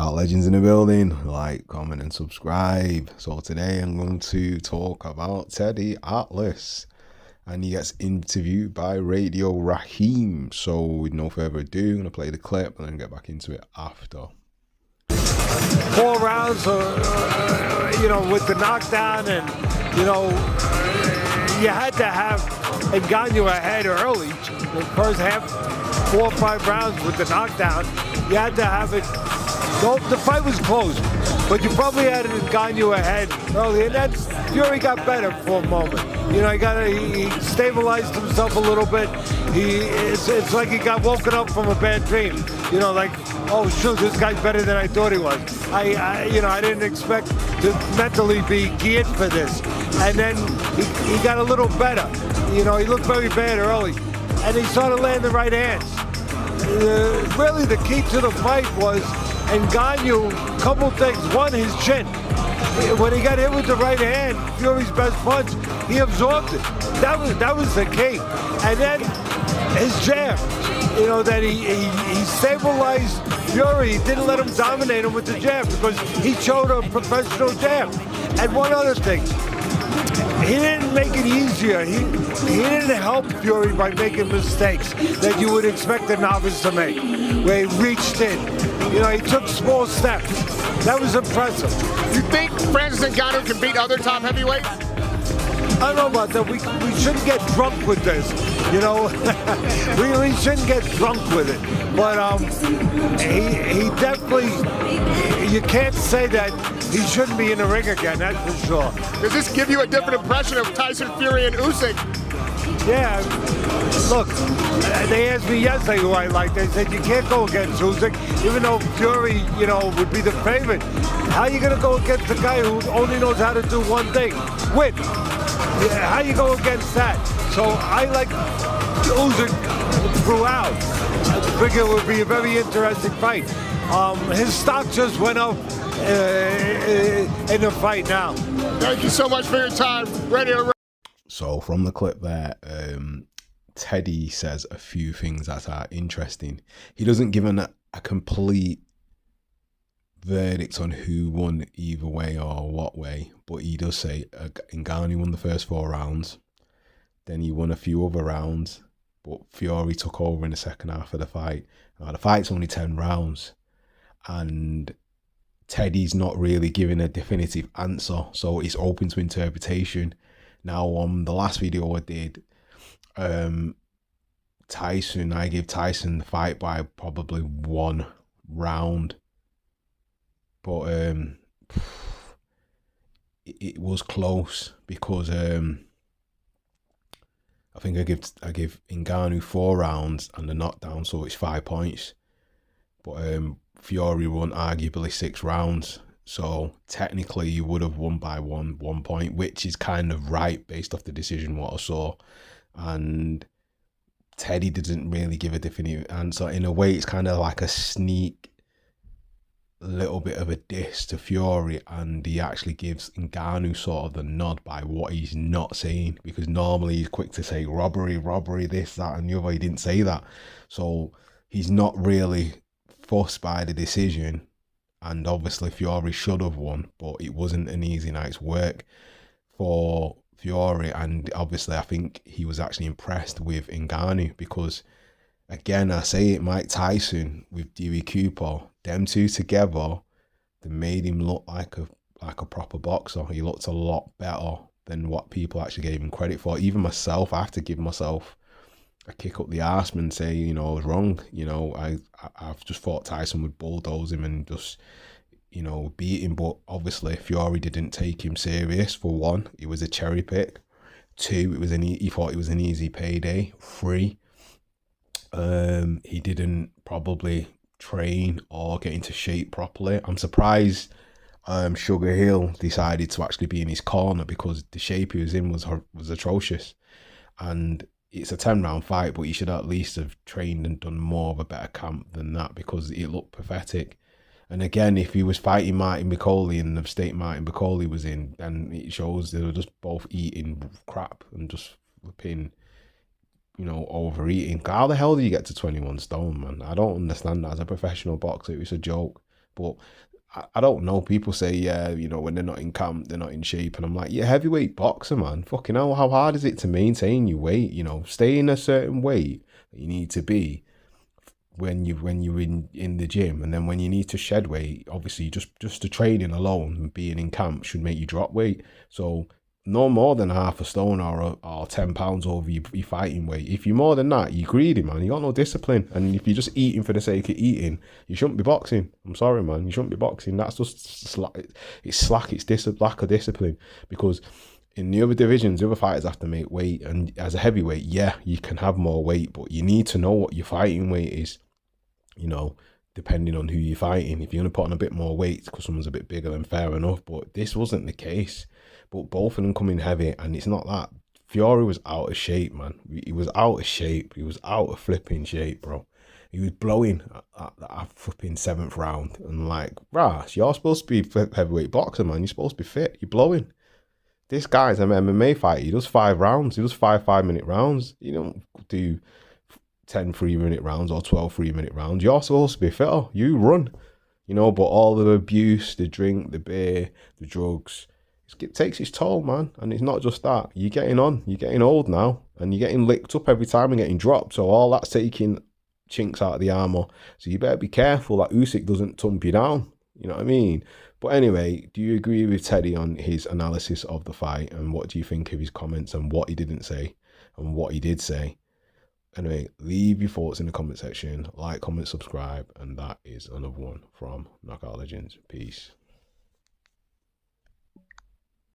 Knockout Legends in the building. Like, comment, and subscribe. So today I'm going to talk about Teddy Atlas, and he gets interviewed by Radio Raheem. So with no further ado, I'm going to play the clip and then get back into it after. 4 rounds, with the knockdown, and you had to have Ngganou ahead early. The first half, 4 or 5 rounds with the knockdown, you had to have it. The fight was close, but you probably had Ngganou ahead early, and then Fury got better for a moment. He stabilized himself a little bit. It's like he got woken up from a bad dream. Like, oh shoot, this guy's better than I thought he was. I didn't expect to mentally be geared for this. And then he got a little better. He looked very bad early, and he started landing the right hands. Really, the key to the fight was Ngganou, couple things. One, his chin. When he got hit with the right hand, Fury's best punch, he absorbed it. That was the key. And then his jab, that he stabilized Fury. He didn't let him dominate him with the jab because he showed a professional jab. And one other thing, he didn't make it easier. He didn't help Fury by making mistakes that you would expect a novice to make, where he reached in. He took small steps. That was impressive. You think Francis Ngganou can beat other top heavyweights? I don't know about that. We shouldn't get drunk with this. We shouldn't get drunk with it. But he definitely, you can't say that he shouldn't be in the ring again, that's for sure. Does this give you a different impression of Tyson Fury and Usyk? Yeah, look, they asked me yesterday who I like. They said you can't go against Usyk, even though Fury, would be the favorite. How are you going to go against a guy who only knows how to do one thing? Win. Yeah, how you go against that? So I like Usyk throughout. I think it would be a very interesting fight. His stock just went up in the fight now. Thank you so much for your time. Radio. So from the clip there, Teddy says a few things that are interesting. He doesn't give a complete verdict on who won either way or what way, but he does say Ngannou won the first 4 rounds, then he won a few other rounds, but Fury took over in the second half of the fight. Now the fight's only 10 rounds, and Teddy's not really giving a definitive answer, so it's open to interpretation. Now, on the last video I did, I gave Tyson the fight by probably 1 round. But it was close because I think I give Ngannou 4 rounds and a knockdown, so it's 5 points. But Fury won arguably 6 rounds. So technically you would have won by one point, which is kind of right based off the decision what I saw. And Teddy didn't really give a definitive answer. In a way, it's kind of like a sneak little bit of a diss to Fury, and he actually gives Ngannou sort of the nod by what he's not saying, because normally he's quick to say robbery, this, that and the other. He didn't say that. So he's not really fussed by the decision. And obviously Fury should have won, but it wasn't an easy night's work for Fury. And obviously I think he was actually impressed with Ngannou because, again, I say it, Mike Tyson with Dewey Cooper, them two together, they made him look like a proper boxer. He looked a lot better than what people actually gave him credit for. Even myself, I have to give myself a kick up the arse and say, I was wrong. I've just thought Tyson would bulldoze him and just, beat him. But obviously Fury didn't take him serious. For 1, it was a cherry pick. 2, he thought it was an easy payday. 3, he didn't probably train or get into shape properly. I'm surprised Sugar Hill decided to actually be in his corner, because the shape he was in was atrocious. And it's a 10-round fight, but he should at least have trained and done more of a better camp than that, because it looked pathetic. And again, if he was fighting Martin McCauley and the state Martin McCauley was in, then it shows they were just both eating crap and just flipping, overeating. How the hell do you get to 21 stone, man? I don't understand that. As a professional boxer, it's a joke. But I don't know. People say, yeah, you know, when they're not in camp, they're not in shape. And I'm like, yeah, heavyweight boxer, man. Fucking hell, how hard is it to maintain your weight? You know, stay in a certain weight that you need to be when you're in the gym, and then when you need to shed weight, obviously just the training alone and being in camp should make you drop weight. So no more than half a stone or 10 pounds over your fighting weight. If you're more than that, you're greedy, man. You got no discipline. And if you're just eating for the sake of eating, you shouldn't be boxing. I'm sorry, man. You shouldn't be boxing. That's just slack. It's slack. It's lack of discipline. Because in the other divisions, the other fighters have to make weight. And as a heavyweight, yeah, you can have more weight, but you need to know what your fighting weight is, you know, depending on who you're fighting. If you're going to put on a bit more weight because someone's a bit bigger, then fair enough. But this wasn't the case. But both of them come in heavy, and it's not that. Fury was out of shape, man. He was out of shape. He was out of flipping shape, bro. He was blowing at that flipping 7th round. And like, Ras, you're supposed to be heavyweight boxer, man. You're supposed to be fit. You're blowing. This guy's an MMA fighter. He does 5 rounds. He does 5-minute rounds. You don't do 10 3-minute rounds or 12 3-minute rounds. You're supposed to be fitter. You run. You know, but all the abuse, the drink, the beer, the drugs, it takes its toll, man. And it's not just that. You're getting old now, and you're getting licked up every time and getting dropped. So all that's taking chinks out of the armor. So you better be careful that Usyk doesn't thump you down. You know what I mean? But anyway, do you agree with Teddy on his analysis of the fight? And what do you think of his comments and what he didn't say and what he did say? Anyway, leave your thoughts in the comment section. Like, comment, subscribe. And that is another one from Knockout Legends. Peace.